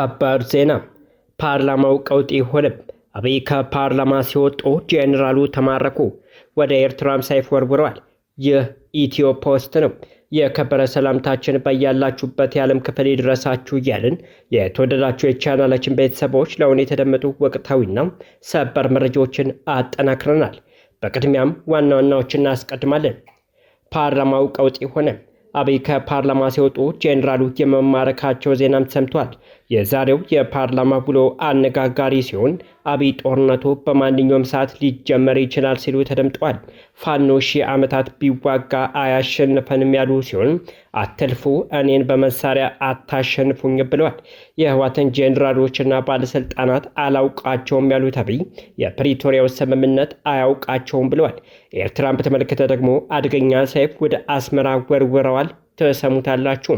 ሰበር ዜና ፓርላማው ቀውጢ ሆነ። አብይ ከፓርላማ ሲወጡ ጄኔራሉ ተማረኩ፣ ወደ ኤርትራም ሰይፍ ወርውረዋል። ይህ ኢትዮ ፖስት ነው። የከበረ ሰላምታችን በያላችሁበት የዓለም ክፍል ይድረሳችሁ እያልን የተወደዳችሁ የቻናላችን ቤተሰቦች ለአሁኑ የተደመጡ ወቅታዊና ሰበር መረጃዎችን አጠናክረናል። በቅድሚያም ዋና ዋናዎችን እናስቀድማለን። ፓርላማው ቀውጢ ሆነ። አብይ ከፓርላማ ሲወጡ ጄኔራሉ የመማረካቸው ዜናም ሰምቷል። የዛሬው የፓርላማ ውሎ አነጋጋሪ ሲሆን አብይ ጦርነቱ በማንኛውም ሰዓት ሊጀመር ይችላል ሲሉ ተደምጠዋል። ፋኖ ሺህ ዓመታት ቢዋጋ አያሸንፈንም ያሉ ሲሆን አትልፉ፣ እኔን በመሳሪያ አታሸንፉኝ ብለዋል። የህወሓትን ጄኔራሎችና ባለስልጣናት አላውቃቸውም ያሉት አብይ የፕሪቶሪያው ስምምነት አያውቃቸውም ብለዋል። ኤርትራን በተመለከተ ደግሞ አደገኛ ሰይፍ ወደ አስመራ ወርውረዋል። ተሰሙታላችሁ።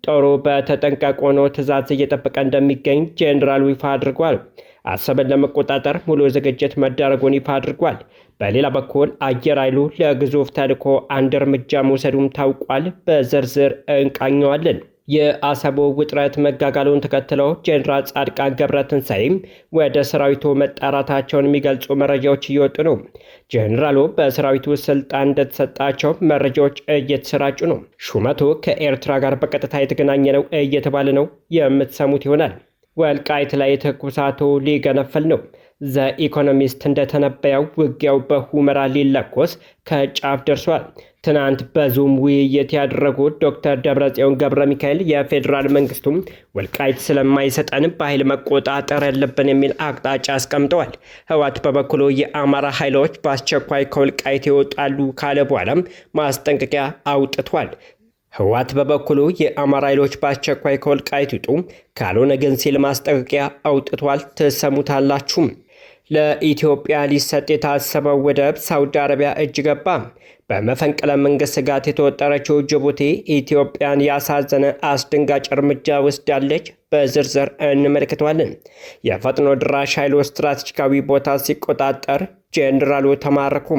ጦሩ በተጠንቀቅ ሆኖ ትዕዛዝ እየጠበቀ እንደሚገኝ ጄኔራሉ ይፋ አድርጓል። አሰብን ለመቆጣጠር ሙሉ ዝግጅት መደረጉን ይፋ አድርጓል። በሌላ በኩል አየር ኃይሉ ለግዙፍ ተልዕኮ አንድ እርምጃ መውሰዱም ታውቋል። በዝርዝር እንቃኘዋለን። የአሰቡ ውጥረት መጋጋሉን ተከትለው ጄኔራል ጻድቃን ገብረትንሳኤም ወደ ሰራዊቱ መጣራታቸውን የሚገልጹ መረጃዎች እየወጡ ነው። ጄኔራሉ በሰራዊቱ ስልጣን እንደተሰጣቸው መረጃዎች እየተሰራጩ ነው። ሹመቱ ከኤርትራ ጋር በቀጥታ የተገናኘ ነው እየተባለ ነው። የምትሰሙት ይሆናል። ወልቃይት ላይ ትኩሳቱ ሊገነፈል ነው። ዘ ኢኮኖሚስት እንደተነበየው ውጊያው በሁመራ ሊለኮስ ከጫፍ ደርሷል። ትናንት በዙም ውይይት ያደረጉት ዶክተር ደብረጽዮን ገብረ ሚካኤል የፌዴራል መንግስቱም ወልቃይት ስለማይሰጠን በኃይል መቆጣጠር ያለብን የሚል አቅጣጫ አስቀምጠዋል። ህወሓት በበኩሉ የአማራ ኃይሎች በአስቸኳይ ከወልቃይት ይወጣሉ ካለ በኋላም ማስጠንቀቂያ አውጥቷል። ህወሓት በበኩሉ የአማራ ኃይሎች በአስቸኳይ ከወልቃይት ይውጡ፣ ካልሆነ ግን ሲል ማስጠንቀቂያ አውጥቷል። ትሰሙታላችሁ። ለኢትዮጵያ ሊሰጥ የታሰበው ወደብ ሳውዲ አረቢያ እጅ ገባ። በመፈንቅለ መንግስት ስጋት የተወጠረችው ጅቡቲ ኢትዮጵያን ያሳዘነ አስደንጋጭ እርምጃ ወስዳለች። በዝርዝር እንመለከተዋለን። የፈጥኖ ድራሽ ኃይሉ ስትራቴጂካዊ ቦታ ሲቆጣጠር ጄኔራሉ ተማረኩ።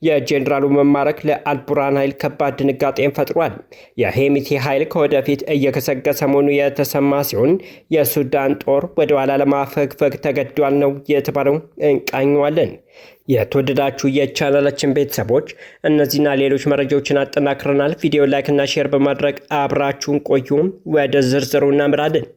የጄኔራሉ መማረክ ለአልቡራን ኃይል ከባድ ድንጋጤን ፈጥሯል። የሄሚቲ ኃይል ከወደፊት እየገሰገሰ መሆኑ የተሰማ ሲሆን የሱዳን ጦር ወደ ኋላ ለማፈግፈግ ተገዷል ነው የተባለው። እንቃኘዋለን። የተወደዳችሁ የቻናላችን ቤተሰቦች እነዚህና ሌሎች መረጃዎችን አጠናክረናል። ቪዲዮ ላይክ እና ሼር በማድረግ አብራችሁን ቆዩ። ወደ ዝርዝሩ እናምራለን።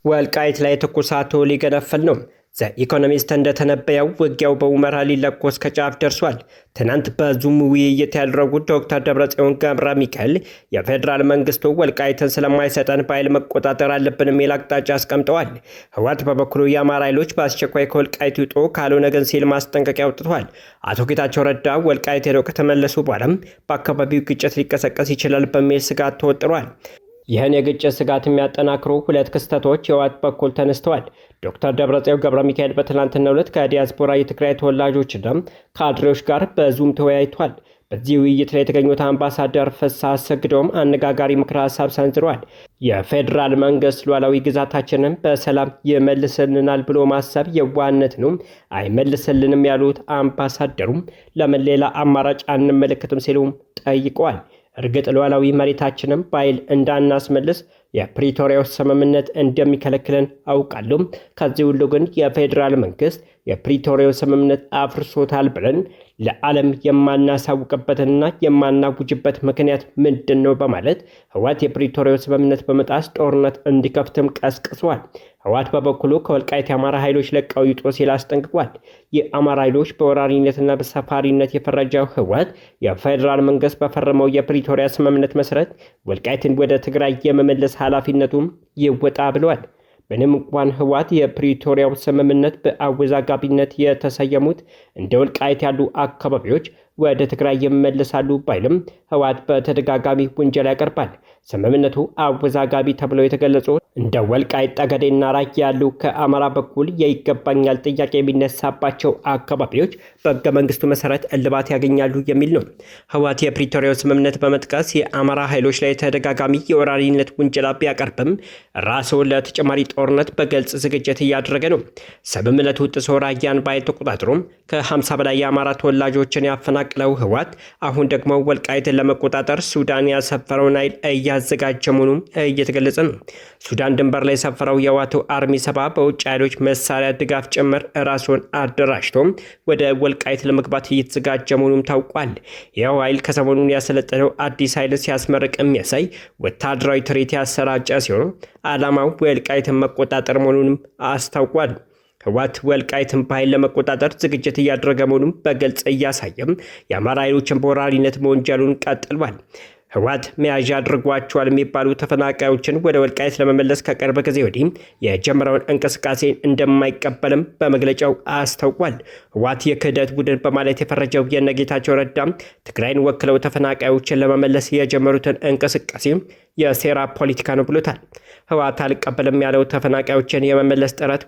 ወልቃይት ላይ ትኩሳቱ ሊገነፈል ነው። ዘ ኢኮኖሚስት እንደተነበየው ውጊያው በሁመራ ሊለኮስ ከጫፍ ደርሷል። ትናንት በዙም ውይይት ያደረጉት ዶክተር ደብረጽዮን ገብረ ሚካኤል የፌዴራል መንግስቱ ወልቃይትን ስለማይሰጠን በኃይል መቆጣጠር አለብን የሚል አቅጣጫ አስቀምጠዋል። ህወሓት በበኩሉ የአማራ ኃይሎች በአስቸኳይ ከወልቃይት ይውጡ፣ ካልሆነ ግን ሲል ማስጠንቀቂያ አውጥቷል። አቶ ጌታቸው ረዳ ወልቃይት ሄደው ከተመለሱ በኋላም በአካባቢው ግጭት ሊቀሰቀስ ይችላል በሚል ስጋት ተወጥሯል። ይህን የግጭት ስጋት የሚያጠናክሩ ሁለት ክስተቶች የህወሓት በኩል ተነስተዋል። ዶክተር ደብረጽዮን ገብረ ሚካኤል በትናንትናው ዕለት ከዲያስፖራ የትግራይ ተወላጆችና ካድሬዎች ጋር በዙም ተወያይቷል። በዚህ ውይይት ላይ የተገኙት አምባሳደር ፍስሐ አሰግዶም አነጋጋሪ ምክረ ሀሳብ ሰንዝረዋል። የፌዴራል መንግስት ሉዓላዊ ግዛታችንን በሰላም ይመልስልናል ብሎ ማሰብ የዋህነት ነው፣ አይመልስልንም ያሉት አምባሳደሩም ለምን ሌላ አማራጭ አንመለከትም ሲሉም ጠይቀዋል። እርግጥ ሉዓላዊ መሬታችንን በኃይል እንዳናስመልስ የፕሪቶሪያው ስምምነት እንደሚከለክለን አውቃለሁ። ከዚህ ሁሉ ግን የፌዴራል መንግስት የፕሪቶሪያው ስምምነት አፍርሶታል ብለን ለዓለም የማናሳውቅበትና የማናውጅበት ምክንያት ምንድን ነው በማለት ህወሓት የፕሪቶሪያው ስምምነት በመጣስ ጦርነት እንዲከፍትም ቀስቅሷል። ህወሓት በበኩሉ ከወልቃይት የአማራ ኃይሎች ለቀው ይውጡ ሲል አስጠንቅቋል። የአማራ ኃይሎች በወራሪነትና በሰፋሪነት የፈረጀው ህወሓት የፌዴራል መንግስት በፈረመው የፕሪቶሪያ ስምምነት መሰረት ወልቃይትን ወደ ትግራይ የመመለስ ኃላፊነቱም ይወጣ ብለዋል። ምንም እንኳን ህወሓት የፕሪቶሪያው ስምምነት በአወዛጋቢነት የተሰየሙት እንደ ወልቃይት ያሉ አካባቢዎች ወደ ትግራይ ይመለሳሉ ባይልም ህወሓት በተደጋጋሚ ውንጀላ ያቀርባል። ስምምነቱ አወዛጋቢ ተብለው የተገለጹት እንደ ወልቃይት ጠገዴና ራያ ያሉ ከአማራ በኩል የይገባኛል ጥያቄ የሚነሳባቸው አካባቢዎች በሕገ መንግስቱ መሰረት እልባት ያገኛሉ የሚል ነው። ህወሓት የፕሪቶሪያው ስምምነት በመጥቀስ የአማራ ኃይሎች ላይ ተደጋጋሚ የወራሪነት ውንጀላ ቢያቀርብም ራሱን ለተጨማሪ ጦርነት በግልጽ ዝግጅት እያደረገ ነው። ስምምነቱ ጥሶ ራያን ባይተቆጣጠሩም ከ50 በላይ የአማራ ተወላጆችን ያፈናቅለው ህወሓት አሁን ደግሞ ወልቃይትን ለመቆጣጠር ሱዳን ያሰፈረውን ኃይል እያዘጋጀ መሆኑም እየተገለጸ ነው። ሱዳን ድንበር ላይ የሰፈረው የህወሓቱ አርሚ 70 በውጭ ኃይሎች መሳሪያ ድጋፍ ጭምር ራሱን አደራጅቶ ወደ ወልቃይት ለመግባት እየተዘጋጀ መሆኑም ታውቋል። ይኸው ኃይል ከሰሞኑን ያሰለጠነው አዲስ ኃይል ሲያስመርቅ የሚያሳይ ወታደራዊ ትርኢት ያሰራጨ ሲሆን ዓላማው ወልቃይትን መቆጣጠር መሆኑንም አስታውቋል። ህወሓት ወልቃይትን በኃይል ለመቆጣጠር ዝግጅት እያደረገ መሆኑን በግልጽ እያሳየም የአማራ ኃይሎችን በወራሪነት መወንጀሉን ቀጥሏል። ህወሓት መያዣ አድርጓቸዋል የሚባሉ ተፈናቃዮችን ወደ ወልቃይት ለመመለስ ከቅርብ ጊዜ ወዲህ የጀመረውን እንቅስቃሴ እንደማይቀበልም በመግለጫው አስታውቋል። ህወሓት የክህደት ቡድን በማለት የፈረጀው የነጌታቸው ረዳ ትግራይን ወክለው ተፈናቃዮችን ለመመለስ የጀመሩትን እንቅስቃሴ የሴራ ፖለቲካ ነው ብሎታል። ህወሓት አልቀበልም ያለው ተፈናቃዮችን የመመለስ ጥረት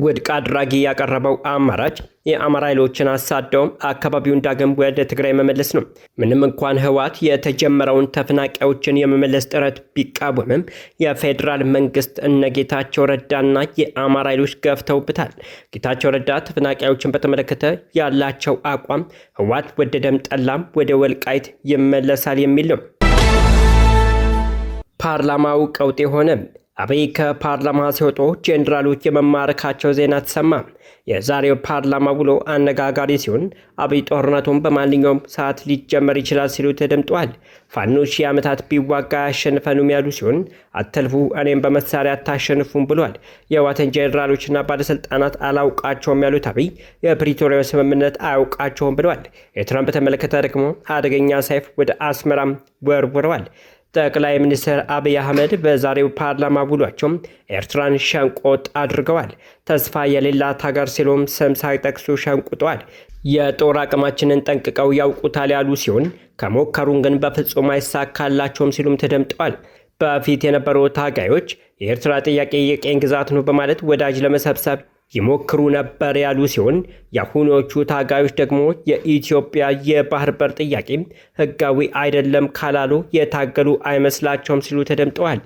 ውድቅ አድራጊ ያቀረበው አማራጭ የአማራ ኃይሎችን አሳደውም አካባቢውን ዳግም ወደ ትግራይ መመለስ ነው። ምንም እንኳን ህወሓት የተጀመረውን ተፈናቃዮችን የመመለስ ጥረት ቢቃወምም የፌዴራል መንግስት እነ ጌታቸው ረዳና የአማራ ኃይሎች ገፍተውበታል። ጌታቸው ረዳ ተፈናቃዮችን በተመለከተ ያላቸው አቋም ህወሓት ወደደም ጠላም ወደ ወልቃይት ይመለሳል የሚል ነው። ፓርላማው ቀውጤ ሆነ። አብይ ከፓርላማ ሲወጡ ጄኔራሎች የመማረካቸው ዜና ተሰማ። የዛሬው ፓርላማ ውሎ አነጋጋሪ ሲሆን አብይ ጦርነቱን በማንኛውም ሰዓት ሊጀመር ይችላል ሲሉ ተደምጠዋል። ፋኖ ሺህ ዓመታት ቢዋጋ ያሸንፈኑም ያሉ ሲሆን አትልፉ፣ እኔም በመሳሪያ አታሸንፉም ብሏል። የህወሓትን ጄኔራሎችና ባለስልጣናት አላውቃቸውም ያሉት አብይ የፕሪቶሪያው ስምምነት አያውቃቸውም ብለዋል። ኤርትራን በተመለከተ ደግሞ አደገኛ ሰይፍ ወደ አስመራም ወርውረዋል። ጠቅላይ ሚኒስትር አብይ አህመድ በዛሬው ፓርላማ ውሏቸው ኤርትራን ሸንቆጥ አድርገዋል። ተስፋ የሌላት ሀገር ሲሉም ስም ሳይጠቅሱ ሸንቁጠዋል። የጦር አቅማችንን ጠንቅቀው ያውቁታል ያሉ ሲሆን ከሞከሩን ግን በፍጹም አይሳካላቸውም ሲሉም ተደምጠዋል። በፊት የነበሩ ታጋዮች የኤርትራ ጥያቄ የቀኝ ግዛት ነው በማለት ወዳጅ ለመሰብሰብ ይሞክሩ ነበር ያሉ ሲሆን የአሁኖቹ ታጋዮች ደግሞ የኢትዮጵያ የባህር በር ጥያቄ ህጋዊ አይደለም ካላሉ የታገሉ አይመስላቸውም ሲሉ ተደምጠዋል።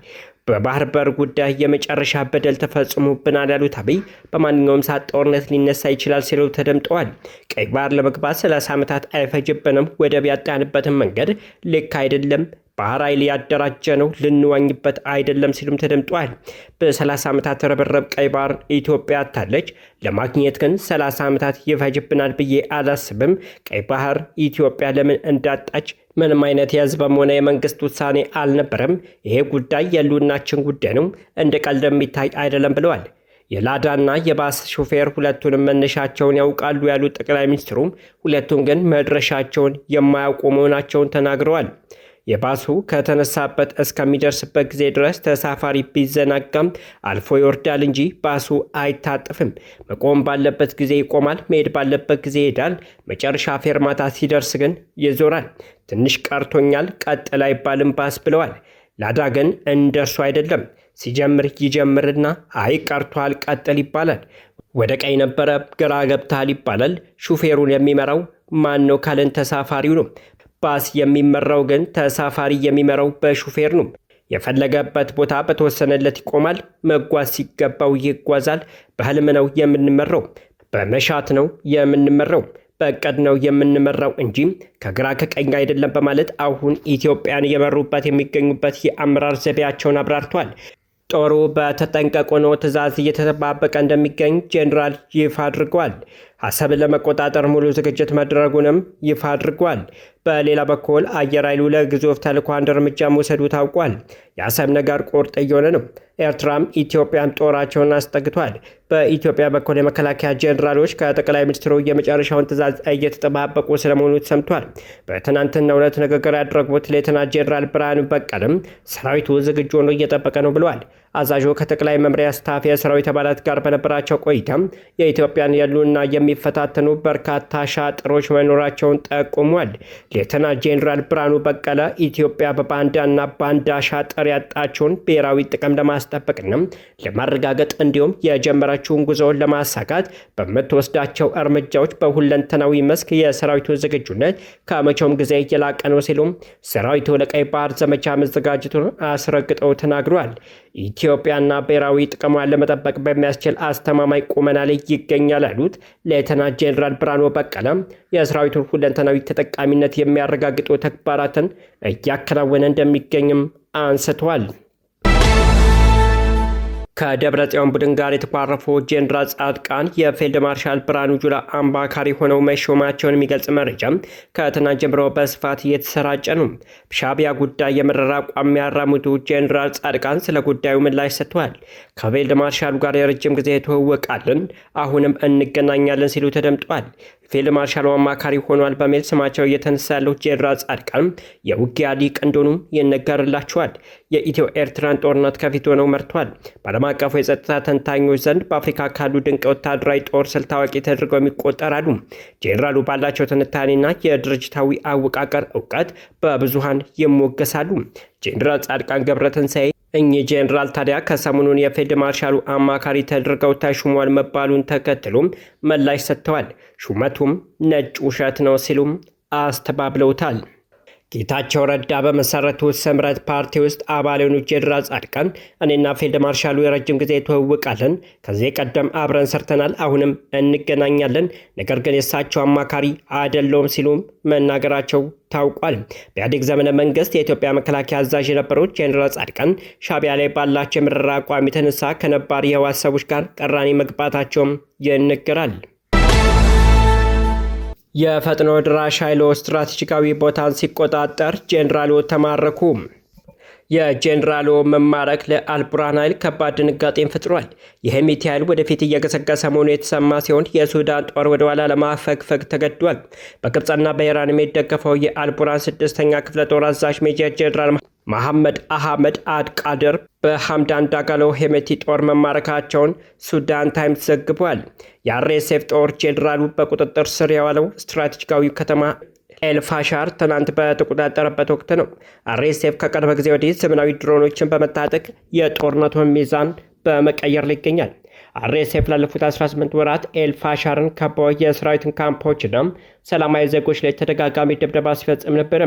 በባህር በር ጉዳይ የመጨረሻ በደል ተፈጽሞብናል ያሉት አብይ በማንኛውም ሰዓት ጦርነት ሊነሳ ይችላል ሲሉ ተደምጠዋል። ቀይ ባህር ለመግባት 30 ዓመታት አይፈጅብንም፣ ወደብ ያጣንበትን መንገድ ልክ አይደለም፣ ባህር ኃይል ያደራጀ ነው፣ ልንዋኝበት አይደለም ሲሉም ተደምጧል። በ30 ዓመታት ርብርብ ቀይ ባህር ኢትዮጵያ አታለች፣ ለማግኘት ግን 30 ዓመታት ይፈጅብናል ብዬ አላስብም። ቀይ ባህር ኢትዮጵያ ለምን እንዳጣች ምንም አይነት የህዝብም ሆነ የመንግስት ውሳኔ አልነበረም። ይሄ ጉዳይ የህልውናችን ጉዳይ ነው፣ እንደ ቀልድ የሚታይ አይደለም ብለዋል። የላዳና የባስ ሾፌር ሁለቱንም መነሻቸውን ያውቃሉ ያሉት ጠቅላይ ሚኒስትሩ ሁለቱም ግን መድረሻቸውን የማያውቁ መሆናቸውን ተናግረዋል። የባሱ ከተነሳበት እስከሚደርስበት ጊዜ ድረስ ተሳፋሪ ቢዘናጋም አልፎ ይወርዳል እንጂ ባሱ አይታጠፍም። መቆም ባለበት ጊዜ ይቆማል፣ መሄድ ባለበት ጊዜ ይሄዳል። መጨረሻ ፌርማታ ሲደርስ ግን ይዞራል። ትንሽ ቀርቶኛል ቀጥል አይባልም ባስ ብለዋል። ላዳ ግን እንደርሱ አይደለም። ሲጀምር ይጀምርና አይ ቀርቷል ቀጥል ይባላል። ወደ ቀኝ ነበረ ግራ ገብታል ይባላል። ሹፌሩን የሚመራው ማን ነው ካለን ተሳፋሪው ነው። ባስ የሚመራው ግን ተሳፋሪ የሚመራው በሹፌር ነው። የፈለገበት ቦታ በተወሰነለት ይቆማል። መጓዝ ሲገባው ይጓዛል። በህልም ነው የምንመራው፣ በመሻት ነው የምንመራው፣ በእቅድ ነው የምንመራው እንጂ ከግራ ከቀኝ አይደለም በማለት አሁን ኢትዮጵያን እየመሩበት የሚገኙበት የአመራር ዘይቤያቸውን አብራርተዋል። ጦሩ በተጠንቀቅ ሆኖ ትዕዛዝ እየተጠባበቀ እንደሚገኝ ጄኔራል ይፋ አድርገዋል። አሰብን ለመቆጣጠር ሙሉ ዝግጅት መድረጉንም ይፋ አድርጓል። በሌላ በኩል አየር ኃይሉ ለግዙፍ ተልዕኮ አንድ እርምጃ መውሰዱ ታውቋል። የአሰብ ነገር ቁርጥ እየሆነ ነው። ኤርትራም ኢትዮጵያን ጦራቸውን አስጠግቷል። በኢትዮጵያ በኩል የመከላከያ ጄኔራሎች ከጠቅላይ ሚኒስትሩ የመጨረሻውን ትዕዛዝ እየተጠባበቁ ስለመሆኑ ተሰምቷል። በትናንትናው ዕለት ንግግር ያደረጉት ሌተና ጄኔራል ብርሃኑ በቀለም ሰራዊቱ ዝግጁ ሆኖ እየጠበቀ ነው ብለዋል። አዛዡ ከጠቅላይ መምሪያ ስታፍ የሰራዊት አባላት ጋር በነበራቸው ቆይታ የኢትዮጵያን የሉና የሚፈታተኑ በርካታ ሻጥሮች መኖራቸውን ጠቁሟል። ሌተና ጄኔራል ብርሃኑ በቀለ ኢትዮጵያ በባንዳና ባንዳ ሻጥር ያጣቸውን ብሔራዊ ጥቅም ለማስጠበቅና ለማረጋገጥ እንዲሁም የጀመረችውን ጉዞውን ለማሳካት በምትወስዳቸው እርምጃዎች በሁለንተናዊ መስክ የሰራዊቱ ዝግጁነት ከመቼውም ጊዜ የላቀ ነው ሲሉም ሰራዊቱ ለቀይ ባህር ዘመቻ መዘጋጀቱን አስረግጠው ተናግረዋል። ኢትዮጵያና ብሔራዊ ጥቅሟን ለመጠበቅ በሚያስችል አስተማማኝ ቁመና ላይ ይገኛል ያሉት ሌተና ጄኔራል ብርሃኑ በቀለ የሰራዊቱን ሁለንተናዊ ተጠቃሚነት የሚያረጋግጡ ተግባራትን እያከናወነ እንደሚገኝም አንስተዋል። ከደብረ ጽዮን ቡድን ጋር የተኳረፉ ጄኔራል ጻድቃን የፊልድ ማርሻል ብርሃኑ ጁላ አማካሪ ሆነው መሾማቸውን የሚገልጽ መረጃ ከትናንት ጀምሮ በስፋት እየተሰራጨ ነው። በሻዕቢያ ጉዳይ የመረራ አቋም የሚያራምዱ ጄኔራል ጻድቃን ስለ ጉዳዩ ምላሽ ሰጥተዋል። ከፊልድ ማርሻሉ ጋር የረጅም ጊዜ ተዋወቃለን፣ አሁንም እንገናኛለን ሲሉ ተደምጧል። ፊልድ ማርሻሉ አማካሪ ሆኗል በሚል ስማቸው እየተነሳ ያለው ጄኔራል ጻድቃን የውጊያ ሊቅ እንደሆኑ ይነገርላቸዋል። የኢትዮ ኤርትራን ጦርነት ከፊት ሆነው መርቷል። በዓለም አቀፉ የጸጥታ ተንታኞች ዘንድ በአፍሪካ ካሉ ድንቅ ወታደራዊ ጦር ስልት ታዋቂ ተደርገው የሚቆጠራሉ። ጄኔራሉ ባላቸው ትንታኔና የድርጅታዊ አወቃቀር እውቀት በብዙሃን ይሞገሳሉ። ጄኔራል ጻድቃን ገብረትንሳኤ እኚህ ጄኔራል ታዲያ ከሰሞኑን የፊልድ ማርሻሉ አማካሪ ተደርገው ተሹሟል መባሉን ተከትሎም ምላሽ ሰጥተዋል። ሹመቱም ነጭ ውሸት ነው ሲሉም አስተባብለውታል። ጌታቸው ረዳ በመሰረቱት ስምረት ፓርቲ ውስጥ አባል የሆኑት ጄኔራል ጻድቃን እኔና ፊልድ ማርሻሉ የረጅም ጊዜ ተዋውቃለን፣ ከዚህ ቀደም አብረን ሰርተናል፣ አሁንም እንገናኛለን፣ ነገር ግን የእሳቸው አማካሪ አይደለሁም ሲሉም መናገራቸው ታውቋል። በኢህአዴግ ዘመነ መንግስት የኢትዮጵያ መከላከያ አዛዥ የነበሩት ጄኔራል ጻድቃን ሻዕቢያ ላይ ባላቸው የመረራ አቋም የተነሳ ከነባር የህወሓት ሰዎች ጋር ቅራኔ መግባታቸውም ይነገራል። የፈጥኖ ድራሽ ኃይሉ ስትራቴጂካዊ ቦታን ሲቆጣጠር ጄኔራሉ ተማረኩ። የጄኔራሉ መማረክ ለአልቡርሃን ኃይል ከባድ ድንጋጤን ፈጥሯል። የሄሚቲ ኃይል ወደፊት እየገሰገሰ መሆኑ የተሰማ ሲሆን የሱዳን ጦር ወደ ኋላ ለማፈግፈግ ተገዷል። በግብፅና በኢራን የሚደገፈው የአልቡርሃን 6ኛ ክፍለ ጦር አዛዥ ሜጀር ጄኔራል መሐመድ አህመድ አድቃድር በሐምዳን ዳጋሎ ሄሜቲ ጦር መማረካቸውን ሱዳን ታይምስ ዘግቧል። የአርኤስኤፍ ጦር ጄኔራሉ በቁጥጥር ስር የዋለው ስትራቴጂካዊ ከተማ ኤልፋሻር ትናንት በተቆጣጠረበት ወቅት ነው። አርኤስኤፍ ከቅርብ ጊዜ ወዲህ ዘመናዊ ድሮኖችን በመታጠቅ የጦርነቱን ሚዛን በመቀየር ላይ ይገኛል። አርኤስኤፍ ላለፉት 18 ወራት ኤልፋሻርን ከበው የሰራዊትን ካምፖችና ሰላማዊ ዜጎች ላይ ተደጋጋሚ ድብደባ ሲፈጽም ነበር።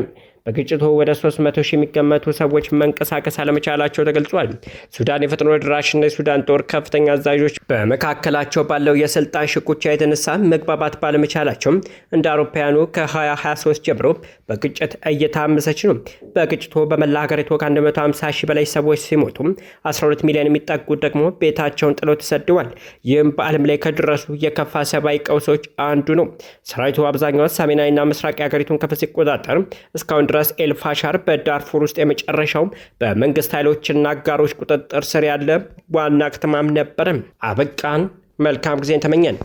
በግጭቱ ወደ 300 ሺህ የሚገመቱ ሰዎች መንቀሳቀስ አለመቻላቸው ተገልጿል። ሱዳን የፈጥኖ ድራሽና የሱዳን ጦር ከፍተኛ አዛዦች በመካከላቸው ባለው የስልጣን ሽኩቻ የተነሳ መግባባት ባለመቻላቸው እንደ አውሮፓውያኑ ከ2023 ጀምሮ በግጭት እየታመሰች ነው። በግጭቱ በመላ ሀገሪቱ ከ150 ሺህ በላይ ሰዎች ሲሞቱ 12 ሚሊዮን የሚጠጉት ደግሞ ቤታቸውን ጥለው ተሰደዋል። ይህም በዓለም ላይ ከደረሱ የከፋ ሰብአዊ ቀውሶች አንዱ ነው። ሰራዊቱ አብዛኛው ሰሜናዊና ምስራቅ የሀገሪቱን ክፍል ሲቆጣጠር እስካሁን ድረስ ኤልፋሻር በዳርፉር ውስጥ የመጨረሻው በመንግስት ኃይሎችና አጋሮች ቁጥጥር ስር ያለ ዋና ከተማም ነበር። አበቃን። መልካም ጊዜን ተመኘን።